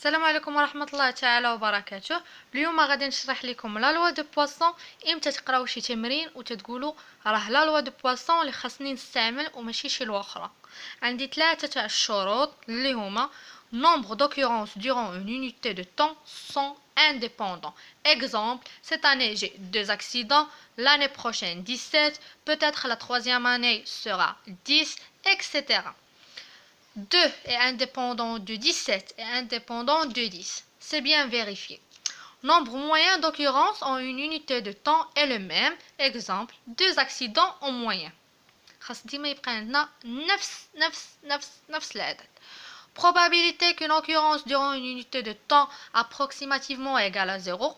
السلام عليكم ورحمة الله تعالى وبركاته. اليوم غادي نشرح لكم لا لوا دو بواسون. امتى تقراو شي تمرين وتتقولوا راه لا لوا دو بواسون اللي خاصني نستعمل وماشي شي لوا اخرى. عندي ثلاثه تاع الشروط اللي هما nombre d'occurrences durant une unité de temps sont indépendants. Exemple, cette année j'ai 2 accidents, l'année prochaine 17, peut-être la troisième année sera 10, etc. 2 est indépendant de 17 et indépendant de 10. C'est bien vérifié. Nombre moyen d'occurrences en une unité de temps est le même. Exemple, 2 accidents en moyenne. خاص ديما يبقى عندنا نفس العدد. Probabilité qu'une occurrence durant une unité de temps approximativement égale à 0.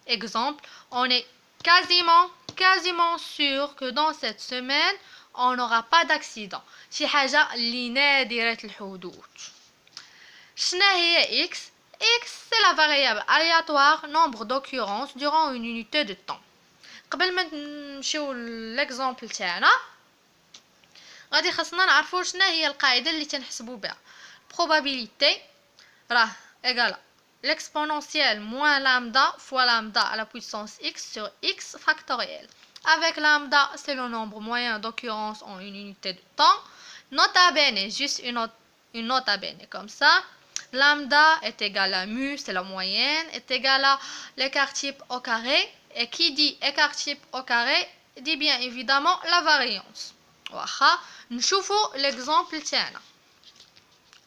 Exemple, on est quasiment sûr que dans cette semaine on n'aura pas d'accident. شي حاجة اللي نادرة الحدوث. شنو هي x? X c'est la variable aléatoire nombre d'occurrences durant une unité de temps. قبل ما نمشيو l'exemple تاعنا غادي خاصنا نعرفوا شنو هي القاعدة اللي تنحسبوا بها. Probabilité راه égale l'exponentielle moins lambda fois lambda à la puissance x sur x factoriel. Avec lambda, c'est le nombre moyen d'occurrence en une unité de temps. Nota bene, juste une nota bene comme ça. Lambda est égal à mu, c'est la moyenne, est égal à l'écart type au carré. Et qui dit écart type au carré dit bien évidemment la variance. واخا نشوفوا l'exemple تاعنا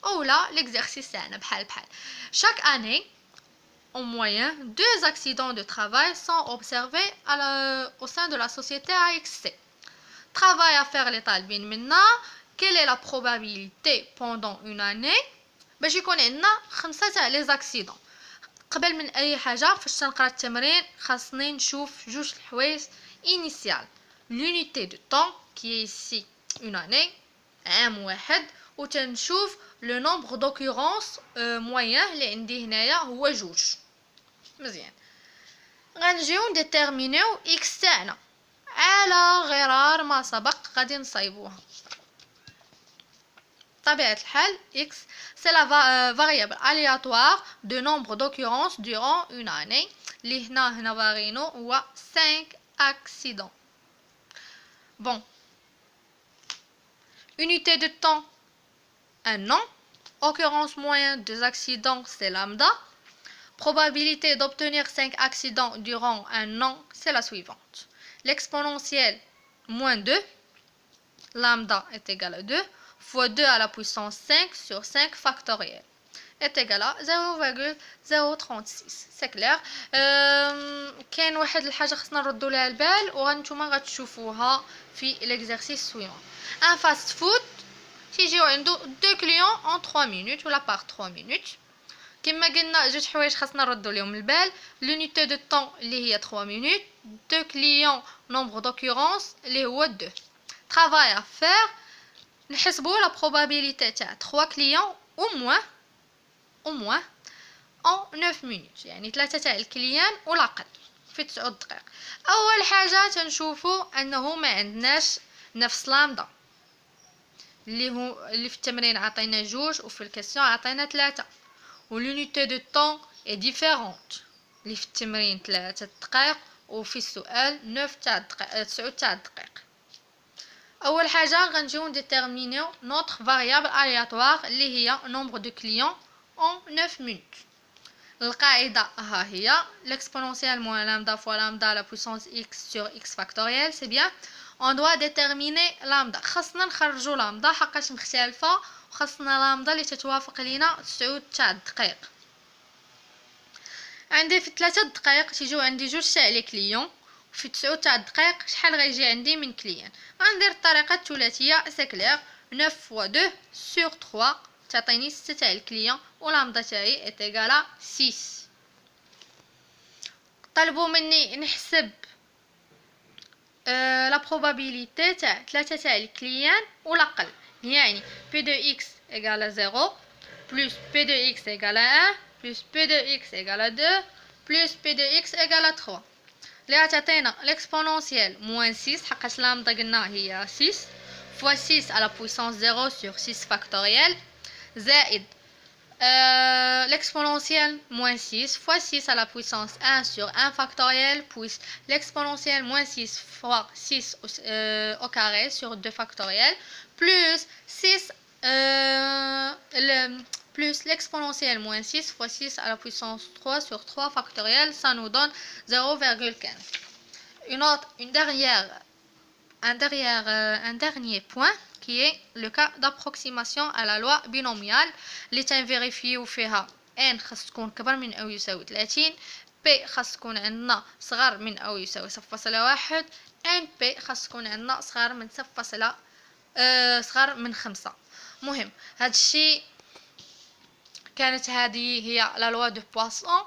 اولا l'exercice تاعنا بحال chaque année en moyenne 2 accidents de travail sont observés au sein de la société AXC. Travail à faire les طالبين منا. Quelle est la probabilité pendant une année باش يكون عندنا 5 تاع لي زاكسيدون. قبل من اي حاجه فاش تنقرا التمرين خاصني نشوف جوج الحوايج. initial l'unité de temps qui est ici une année عام واحد وتنشوف لو نومبر دوكورونس موين اللي عندي هنايا هو جوج. مزيان غنجيو نديتيرمينيو اكس تاعنا على غرار ما سبق غادي نصايبوها. طبيعة الحال x c'est la variable aléatoire de nombre d'occurrences durant une année اللي هنا باغينو هو 5 accidents. Bon, unité de temps un an, occurrence moyenne des accidents c'est lambda. Probabilité d'obtenir 5 accidents durant un an, c'est la suivante. L'exponentielle moins 2, lambda est égal à 2, fois 2 à la puissance 5 sur 5 factoriel est égal à 0,036. C'est clair. كاين واحد الحاجة خصنا نردو لها البال وغنتوما غتشوفوها في l'exercice suivant. Un fast food تيجيو عنده 2 clients en 3 minutes ولا par 3 minutes. كما قلنا جوج حوايج خاصنا نردو لهم البال. l'unité de temps اللي هي 3 minutes, 2 clients nombre d'occurrences اللي هو 2. travail à faire نحسبوا la probabilité تاع 3 clients au moins en 9 minutes يعني 3 تاع الكليان ولا اقل في 9 دقائق. اول حاجه تنشوفوا انه ما عندناش نفس لامدا اللي في التمرين عطينا جوج وفي الكيسيون عطينا 3 والunité de temps est différente اللي في التمرين 3 دقائق وفي السؤال 9 تاع دقائق. اول حاجه غنجيو نديتيرمينيو notre variable aléatoire اللي هي nombre de clients en 9 minutes. القاعده ها هي l'exponentielle moins lambda fois lambda à la puissance x sur x factoriel. c'est bien. on doit déterminer lambda. خاصنا نخرجوا لامدا حقاش مختلفه وخاصنا لامدا اللي تتوافق لينا 9 تاع الدقائق. عندي في 3 دقائق تيجيو عندي جوج تاع لي كليون وفي 9 تاع الدقائق شحال غيجي عندي من كليان. غندير الطريقه الثلاثيه سي كلير 9 fois 2 sur 3 تعطيني 6 تاع الكليون ولامدا تاعي est égal à 6. طلبوا مني نحسب la probabilité تاع 3 تاع الكليان ولا اقل يعني p de x égale à 0 plus p de x égale à 1 plus p de x égale à 2 plus p de x égale à 3 اللي تعطينا l'exponentielle moins 6 حقاش لامدا قلنا هي 6 fois 6 à la puissance 0 sur 6 factoriel زائد l'exponentielle moins 6 fois 6 à la puissance 1 sur 1 factoriel plus l'exponentielle moins 6 fois 6 au carré sur 2 factoriel plus 6 plus l'exponentielle moins 6 fois 6 à la puissance 3 sur 3 factoriel, ça nous donne 0,15. Un dernier point qui est le cas d'approximation à la loi binomiale اللي تنفيريفيو فيها n خاص تكون كبر من أو يساوي 30 p خاص تكون عندنا صغر من أو يساوي 0.1 n p خاص تكون عندنا صغر من صغر من 5. مهم هذا الشيء كانت هذه هي la loi de Poisson.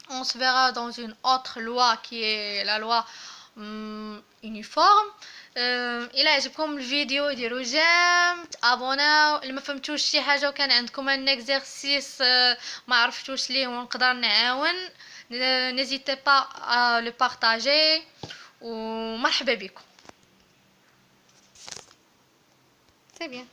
On se verra dans une autre loi qui est la loi uniforme. الى عجبكم الفيديو ديروا جيم تابوناو. اللي ما فهمتوش شي حاجه وكان عندكم ان اكزرسيس ما عرفتوش ليه ونقدر نعاون نيزيتي با لو بارطاجي ومرحبا بكم. سي بيان.